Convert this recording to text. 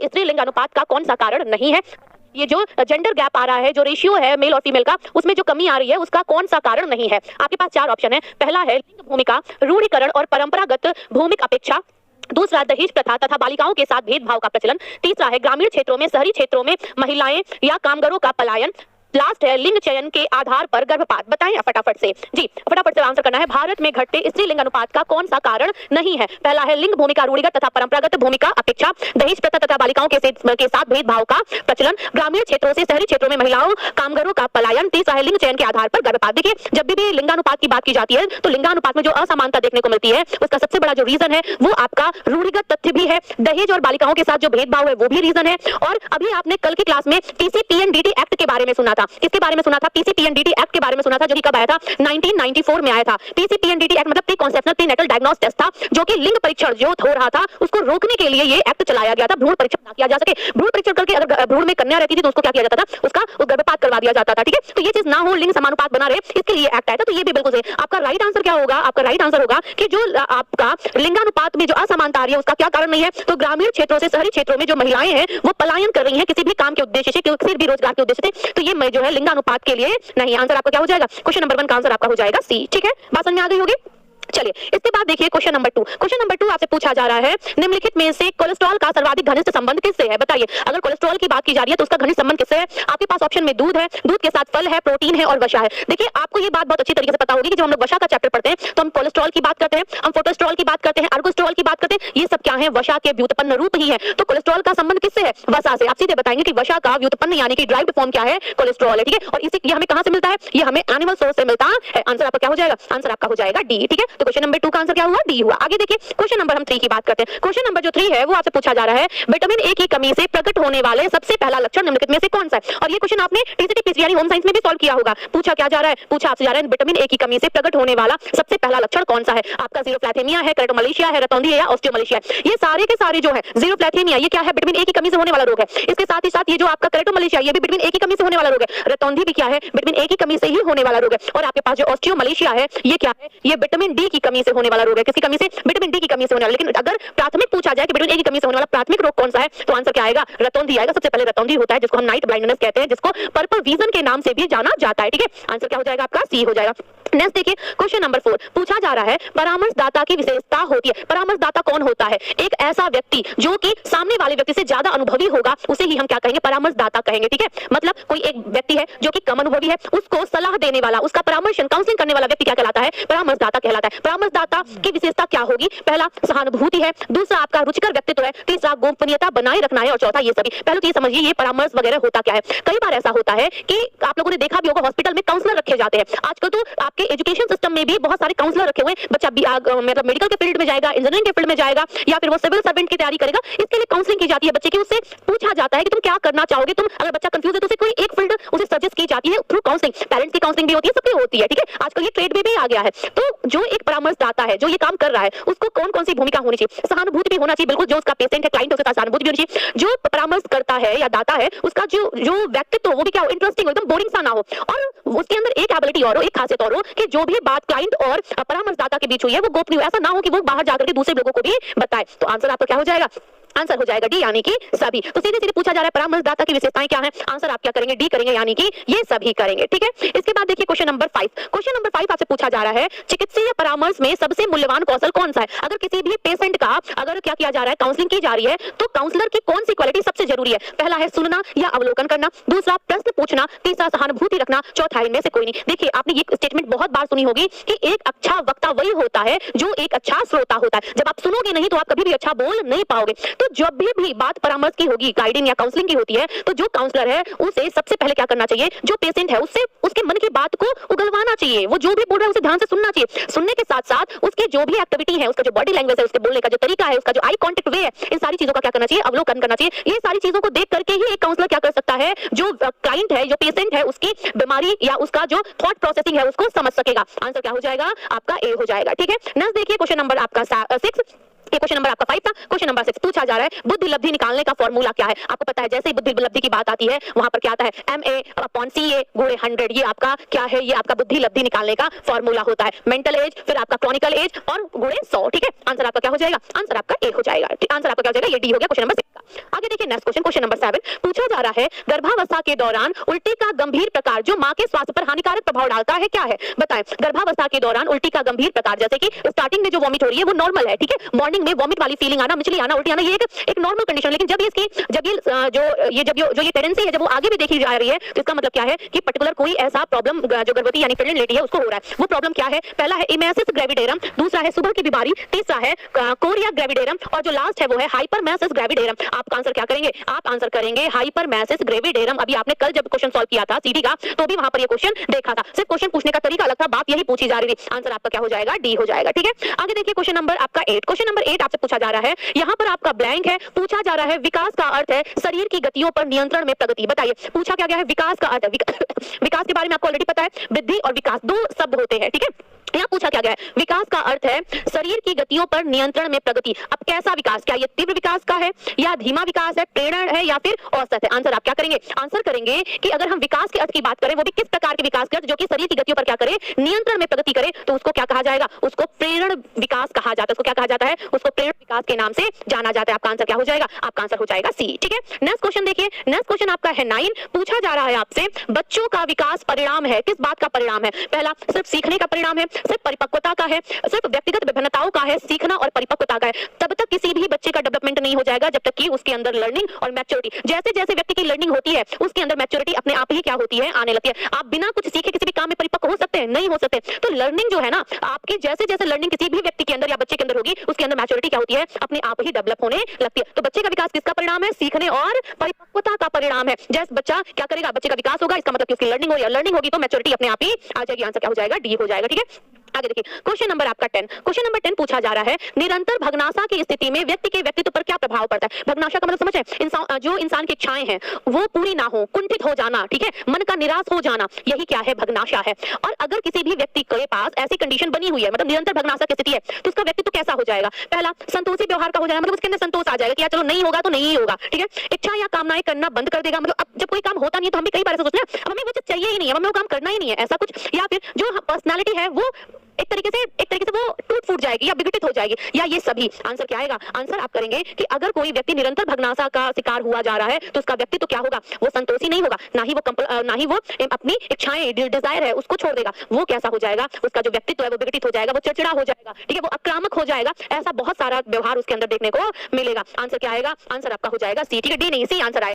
स्त्रीलिंग अनुपात का कौन सा कारण नहीं है? ये जो जेंडर गैप आ रहा है, जो रेशियो है मेल और फीमेल का, उसमें जो कमी आ रही है उसका कौन सा कारण नहीं है? आपके पास 4 ऑप्शन है। पहला है लिंग भूमिका, रूढ़ीकरण और परंपरागत भूमिक अपेक्षा। दूसरा दहेज प्रथा तथा बालिकाओं के साथ भेदभाव का प्रचलन। तीसरा है ग्रामीण क्षेत्रों में शहरी क्षेत्रों में महिलाएं या कामगारों का पलायन। लास्ट है लिंग चयन के आधार पर गर्भपात। बताएं फटाफट से जी, फटाफट से आंसर करना है। भारत में घटते स्त्रीलिंग अनुपात का कौन सा कारण नहीं है? पहला है लिंग भूमिका, रूढ़िगत तथा परंपरागत भूमिका अपेक्षा। दहेज प्रथा तथा बालिकाओं के साथ भेदभाव का प्रचलन। ग्रामीण क्षेत्रों से शहरी क्षेत्रों में महिलाओं कामगारों का पलायन। तीसरा है लिंग चयन के आधार पर गर्भपात। देखिए, जब भी लिंगानुपात की बात की जाती है तो लिंगानुपात में जो असमानता देखने को मिलती है उसका सबसे बड़ा जो रीजन है वो आपका रूढ़िगत तथ्य भी है, दहेज और बालिकाओं के साथ जो भेदभाव है वो भी रीजन है। और अभी आपने कल की क्लास में पीसीपीएनडीटी एक्ट के बारे में सुना था। किसके बारे में सुना था? पीसीपीएनडीटी एक्ट के बारे में सुना था, जो कि कब आया था? 1994 में आया था। पीसीपीएनडीटी एक्ट मतलब pre conceptional prenatal diagnosis test था, जो कि लिंग परीक्षण जो हो रहा था उसको रोकने के लिए ये एक्ट चलाया गया था। भ्रूण परीक्षण ना किया जा सके, भ्रूण परीक्षण करके अगर भ्रूण में कन्या रहती थी तो उसको क्या किया जाता था? उसका गर्भपात करवा दिया जाता था। ठीक है, तो ये चीज ना हो, लिंग समानुपात बना रहे, इसके लिए एक्ट आया था। तो ये भी बिल्कुल सही। आपका राइट आंसर क्या होगा? आपका राइट आंसर होगा कि जो आपका लिंगानुपात में जो असमानता आ रही है उसका क्या कारण नहीं है? तो ग्रामीण क्षेत्रों से शहरी क्षेत्रों में जो महिलाएं हैं वो पलायन कर रही हैं किसी भी काम के उद्देश्य से, किसी भी रोजगार के उद्देश्य से। तो ये जो है लिंगानुपात के लिए नहीं। आंसर आपका क्या हो जाएगा? क्वेश्चन नंबर 1 का आंसर आपका हो जाएगा सी। ठीक है, बात समझ में आ गई होगी। चलिए, इसके बाद देखिए क्वेश्चन नंबर 2। क्वेश्चन नंबर 2 आपसे पूछा जा रहा है निम्नलिखित में से कोलेस्ट्रॉल का सर्वाधिक घनिष्ठ संबंध किससे है? बताइए, अगर कोलेस्ट्रॉल की बात की जा रही है तो उसका घनिष्ठ संबंध किससे है? आपके पास ऑप्शन में दूध है, दूध के साथ फल है, प्रोटीन है और वसा है। देखिए, आपको ये बात बहुत अच्छी तरीके से पता होगी कि जब हम लोग वसा का चैप्टर पढ़ते हैं तो हम कोलेस्ट्रॉल की बात करते हैं, हम फोटोस्ट्रॉल की बात करते हैं, अर्गोस्ट्रॉल की बात करते हैं। ये सब क्या है? वसा के व्युत्पन्न रूप ही है। तो कोलेस्ट्रॉल का संबंध किससे है? वसा से। आप सीधे बताएंगे कि वसा का व्युत्पन्न यानी कि ड्राइव्ड फॉर्म क्या है? कोलेस्ट्रॉल है। ठीक है, और इसे ये हमें कहां से मिलता है? ये हमें एनिमल सोर्स से मिलता है। आंसर आपका क्या हो जाएगा? आंसर आपका हो जाएगा डी। ठीक है, तो क्वेश्चन नंबर 2 का आंसर क्या हुआ? डी हुआ। आगे देखिए, क्वेश्चन नंबर हम 3 की बात करते हैं। क्वेश्चन नंबर जो 3 है वो आपसे पूछा जा रहा है विटामिन ए की कमी से प्रकट होने वाले सबसे पहला लक्षण निम्नलिखित में से कौन सा है? और ये क्वेश्चन आपने टीसीटी पीसी यानी होम साइंस में भी सॉल्व किया होगा। पूछा क्या जा रहा है? पूछा आपसे जा रहा है विटामिन ए की कमी से प्रकट होने वाला सबसे पहला लक्षण कौन सा है? आपका जीरोफ्लैथेमिया है, केराटोमलेशिया है, रतौंधी है या ऑस्टियोमलेशिया है। ये सारे के सारे जो है, जीरोफ्लैथेमिया ये क्या है? विटामिन ए की कमी से होने वाला रोग है। इसके साथ ही साथ ये जो आपका केराटोमलेशिया ये भी विटामिन ए की कमी से होने वाला रोग है। रतौंधी भी क्या है? विटामिन ए की कमी से ही होने वाला रोग है। और आपके पास जो ऑस्टियोमलेशिया है ये क्या है? ये विटामिन डी की कमी से होने वाला रोग है। किसकी कमी से? विटामिन डी की कमी से होने वाला। लेकिन अगर प्राथमिक पूछा जाए कि विटामिन ए की कमी से होने वाला प्राथमिक रोग कौन सा है तो आंसर क्या आएगा? रतौंधी आएगा। सबसे पहले रतौंधी होता है जिसको हम नाइट ब्लाइंडनेस कहते हैं, जिसको पर्पल विजन के नाम से भी जाना जाता है। ठीक है, आंसर क्या हो जाएगा? आपका सी हो जाएगा। नेक्स्ट देखिए, क्वेश्चन नंबर 4 पूछा जा रहा है परामर्शदाता की विशेषता होती है। परामर्शदाता कौन होता है? एक ऐसा व्यक्ति जो कि सामने वाले व्यक्ति से ज्यादा अनुभवी होगा, उसे ही हम क्या कहेंगे? परामर्शदाता कहेंगे। ठीक है, मतलब कोई एक व्यक्ति है जो कि कम अनुभवी है, उसको सलाह देने वाला, उसका परामर्श काउंसलिंग करने वाला व्यक्ति क्या कहलाता है? परामर्शदाता कहलाता है। परामर्शदाता की विशेषता क्या होगी? पहला सहानुभूति है, दूसरा आपका रुचिकर व्यक्तित्व है, तीसरा गोपनीयता बनाए रखना है और चौथा ये सभी। पहले तो ये समझिए ये परामर्श वगैरह होता क्या है। कई बार ऐसा होता है कि आप लोगों ने देखा भी होगा हॉस्पिटल में काउंसलर रखे जाते हैं। आजकल तो आपके एजुकेशन सिस्टम में भी बहुत सारे काउंसलर रखे हुए हैं। बच्चा मतलब मेडिकल के फील्ड में जाएगा, इंजीनियरिंग के फील्ड में जाएगा या फिर वो सिविल सर्वेंट की तैयारी करेगा, इसके लिए काउंसलिंग की जाती है बच्चे की। उससे पूछा जाता है कि तुम क्या करना चाहोगे। तुम अगर बच्चा कंफ्यूज है तो उसे कोई एक फील्ड उसे सजेस्ट की जाती है थ्रू काउंसलिंग। पेरेंट्स की काउंसलिंग भी होती है, सबकी होती है। ठीक है, आजकल ये ट्रेड में भी आ गया है। तो जो एक परामर्शदाता है जो ये काम कर रहा है उसको कौन कौन सी भूमिका होनी चाहिए? सहानुभूति भी होना चाहिए, बिल्कुल। जो उसका पेशेंट है, क्लाइंट है, उसके साथ सहानुभूति भी होनी चाहिए। जो परामर्श करता है या दाता है उसका जो व्यक्तित्व वो भी क्या हो? इंटरेस्टिंग हो, एकदम बोरिंग सा ना हो। और उसके अंदर एक एबिलिटी और हो, एक खासियत और हो कि जो भी बात क्लाइंट और परामर्शदाता के बीच हुई है वो गोपनीय हो। ऐसा ना हो कि वो बाहर जाकर के दूसरे लोगों को भी बताए। तो आंसर आपका क्या हो जाएगा? आंसर हो जाएगा डी यानी कि सभी। तो सीधे सीधे पूछा जा रहा है परामर्शदाता की विशेषताएं क्या हैं? आंसर आप क्या करेंगे? डी करेंगे यानी कि ये सभी करेंगे। ठीक है, इसके बाद देखिए क्वेश्चन नंबर 5। क्वेश्चन नंबर 5 आपसे पूछा जा रहा है चिकित्सीय परामर्श में सबसे मूल्यवान कौशल कौन सा है? अगर किसी भी पेशेंट का अगर क्या किया जा रहा है, काउंसलिंग की जा रही है, तो काउंसलर की कौन सी क्वालिटी सबसे जरूरी है? पहला है सुनना या अवलोकन करना, दूसरा प्रश्न पूछना, तीसरा सहानुभूति रखना, चौथा इनमें से कोई नहीं। देखिए, आपने ये स्टेटमेंट बहुत बार सुनी होगी कि एक अच्छा वक्ता वही होता है जो एक अच्छा श्रोता होता है। जब आप सुनोगे नहीं तो आप कभी भी अच्छा बोल नहीं पाओगे। तो जब भी बात परामर्श की होगी, गाइडिंग या काउंसलिंग की होती है, तो जो काउंसलर है उसे सबसे पहले क्या करना चाहिए? जो पेशेंट है उससे उसके मन की बात को उगलवाना चाहिए। वो जो भी बोल रहा है उसे ध्यान से सुनना चाहिए। सुनने के साथ साथ उसकी जो भी एक्टिविटी है, उसका जो बॉडी लैंग्वेज है, उसके बोलने का जो तरीका है, उसका जो आई कांटेक्ट वे है, इन सारी चीजों का क्या करना चाहिए? अवलोकन करना चाहिए। ये सारी चीजों को देख करके ही एक काउंसलर क्या कर सकता है? जो क्लाइंट है, जो पेशेंट है, उसकी बीमारी या उसका जो थॉट प्रोसेसिंग है उसको समझ सकेगा। आंसर क्या हो जाएगा? आपका ए हो जाएगा। ठीक है, नेक्स्ट देखिए क्वेश्चन नंबर आपका 6। ये क्वेश्चन नंबर आपका 5 था। क्वेश्चन नंबर 6 पूछा जा रहा है बुद्धि लब्धि निकालने का फॉर्मूला क्या है? आपको पता है जैसे ही बुद्धि लब्धि की बात आती है वहां पर क्या आता है? MA/CA गुणे 100। ये आपका क्या है? ये आपका बुद्धि लब्धि निकालने का फॉर्मूला होता है। मेंटल एज, फिर आपका क्रॉनिकल एज और गुणे 100। ठीक है, आंसर आपका क्या हो जाएगा? आंसर आपका ए हो जाएगा। आंसर आपका क्या हो जाएगा? ये डी हो गया क्वेश्चन नंबर 6 का। आगे देखिए नेक्स्ट क्वेश्चन, क्वेश्चन नंबर 7 पूछा जा रहा है गर्भावस्था के दौरान उल्टी का गंभीर प्रकार जो मां के स्वास्थ्य पर हानिकारक प्रभाव डालता है क्या है, बताएं। गर्भावस्था के दौरान उल्टी का गंभीर प्रकार, जैसे कि स्टार्टिंग में जो वॉमिट हो रही है वो नॉर्मल है, ठीक है, मॉर्निंग में वॉमिट वाली फीलिंग आना, मिचली आना, उल्टी आना, ये एक नॉर्मल कंडीशन, लेकिन जब ये टेंडेंसी है जब वो आगे भी देखी जा रही है तो इसका मतलब क्या है कि पर्टिकुलर कोई ऐसा प्रॉब्लम जो गर्भवती यानी प्रेग्नेंट लेडी है उसको हो रहा है। वो प्रॉब्लम क्या है, पहला है इमेसिस ग्रेविडेरम, दूसरा है सुबह की बीमारी, तीसरा है कोरिया ग्रेविडेरम और जो लास्ट है वो है हाइपरमेसिस ग्रेविडेरम। आप आंसर क्या करेंगे, आप आंसर करेंगे हाइपरमेसिस ग्रेविडेरम। अभी आपने कल जब क्वेश्चन सॉल्व किया था सीटी का तो भी वहां पर ये क्वेश्चन देखा था, सिर्फ क्वेश्चन पूछने का तरीका अलग था, बात यही पूछी जा रही थी। आंसर आपका क्या हो जाएगा, डी हो जाएगा, ठीक है। आगे देखिए क्वेश्चन नंबर आपका 8, क्वेश्चन नंबर 8 आपसे पूछा जा रहा है, यहाँ पर आपका ब्लैंक है, पूछा जा रहा है विकास का अर्थ है शरीर की गतियों पर नियंत्रण में प्रगति, बताइए पूछा क्या गया है, विकास का अर्थ विकास के बारे में आपको ऑलरेडी पता है, वृद्धि और विकास दो शब्द होते हैं, ठीक है। यहाँ पूछा क्या गया है, विकास का अर्थ है शरीर की गतियों पर नियंत्रण में प्रगति। अब कैसा विकास, क्या ये तीव्र विकास का है या धीमा विकास है, प्रेरण है या फिर औसत है। आंसर आप क्या करेंगे, आंसर करेंगे कि अगर हम विकास के अर्थ की बात करें वो भी किस प्रकार के विकास के अर्थ जो कि शरीर की गतियों पर क्या करे, नियंत्रण में प्रगति करे, तो उसको क्या कहा जाएगा, उसको प्रेरण विकास कहा जाता है। उसको क्या कहा जाता है, उसको प्रेरण विकास के नाम से जाना जाता है। आपका आंसर क्या हो जाएगा, आपका आंसर हो जाएगा सी, ठीक है। नेक्स्ट क्वेश्चन देखिए, नेक्स्ट क्वेश्चन आपका है 9, पूछा जा रहा है आपसे बच्चों का विकास परिणाम है, किस बात का परिणाम है, पहला सिर्फ सीखने का परिणाम है, सिर्फ परिपक्वता का है, सिर्फ व्यक्तिगत विभिन्नताओं का है, सीखना और परिपक्वता का है। तब तक किसी भी बच्चे का डेवलपमेंट नहीं हो जाएगा जब तक कि उसके अंदर लर्निंग और मैच्योरिटी, जैसे जैसे व्यक्ति की लर्निंग होती है उसके अंदर मैच्योरिटी अपने आप ही क्या होती है, आने लगती है। आप बिना कुछ सीखे किसी भी काम में परिपक्व हो सकते हैं, नहीं हो सकते। तो लर्निंग जो है ना, आपके जैसे जैसे लर्निंग किसी भी व्यक्ति के अंदर या बच्चे के अंदर होगी उसके अंदर मैच्योरिटी क्या होती है, अपने आप ही डेवलप होने लगती है। तो बच्चे का विकास किसका परिणाम है, सीखने और परिपक्वता का परिणाम है। जैसे बच्चा क्या करेगा, बच्चे का विकास होगा, इसका मतलब कि उसकी लर्निंग हो रही है, लर्निंग होगी तो मैच्योरिटी अपने आप ही आ जाएगी। आंसर क्या हो जाएगा, डी हो जाएगा, ठीक है। आगे देखिए क्वेश्चन नंबर आपका 10, क्वेश्चन नंबर 10 पूछा जा रहा है निरंतर भग्नाशा की स्थिति में व्यक्ति के व्यक्तित्व पर क्या प्रभाव पड़ता है। भग्नाशा का मतलब समझ है, इंसान जो इंसान की इच्छाएं हैं वो पूरी ना हो, कुंठित हो जाना, ठीक है, मन का निराश हो जाना, यही क्या है, भग्नाशा है। और अगर किसी भी व्यक्ति के पास ऐसी कंडीशन बनी हुई है, मतलब निरंतर भग्नाशा की स्थिति है, तो उसका व्यक्तित्व कैसा हो जाएगा, पहला संतोषी व्यवहार का हो जाएगा, मतलब उसके अंदर संतोष आ जाएगा कि यार चलो नहीं होगा तो नहीं होगा, ठीक है। इच्छा या कामनाएं करना बंद कर देगा, मतलब अब जब कोई काम होता नहीं है तो हम भी कई बार ऐसा सोचते हैं अब हमें वो चीज चाहिए ही नहीं है, हमें वो काम करना ही नहीं है, ऐसा कुछ। या फिर जो पर्सनालिटी है वो एक तरीके से वो टूट फूट जाएगी या विघटित हो जाएगी, या ये सभी। आंसर क्या आएगा, आंसर आप करेंगे कि अगर कोई व्यक्ति निरंतर भग्नाशा का शिकार हुआ जा रहा है तो उसका व्यक्तित्व क्या होगा, वो संतोषी नहीं होगा, ना ही वो अपनी इच्छाएं डिजायर है उसको छोड़ देगा। वो कैसा हो जाएगा, उसका जो व्यक्तित्व है वो विघटित हो जाएगा, वो चिड़चिड़ा हो जाएगा, ठीक है, वो आक्रामक हो जाएगा। ऐसा बहुत सारा व्यवहार उसके अंदर देखने को मिलेगा। आंसर क्या आएगा, आंसर आपका हो जाएगा सी, ठीक है, डी नहीं सी आंसर आएगा।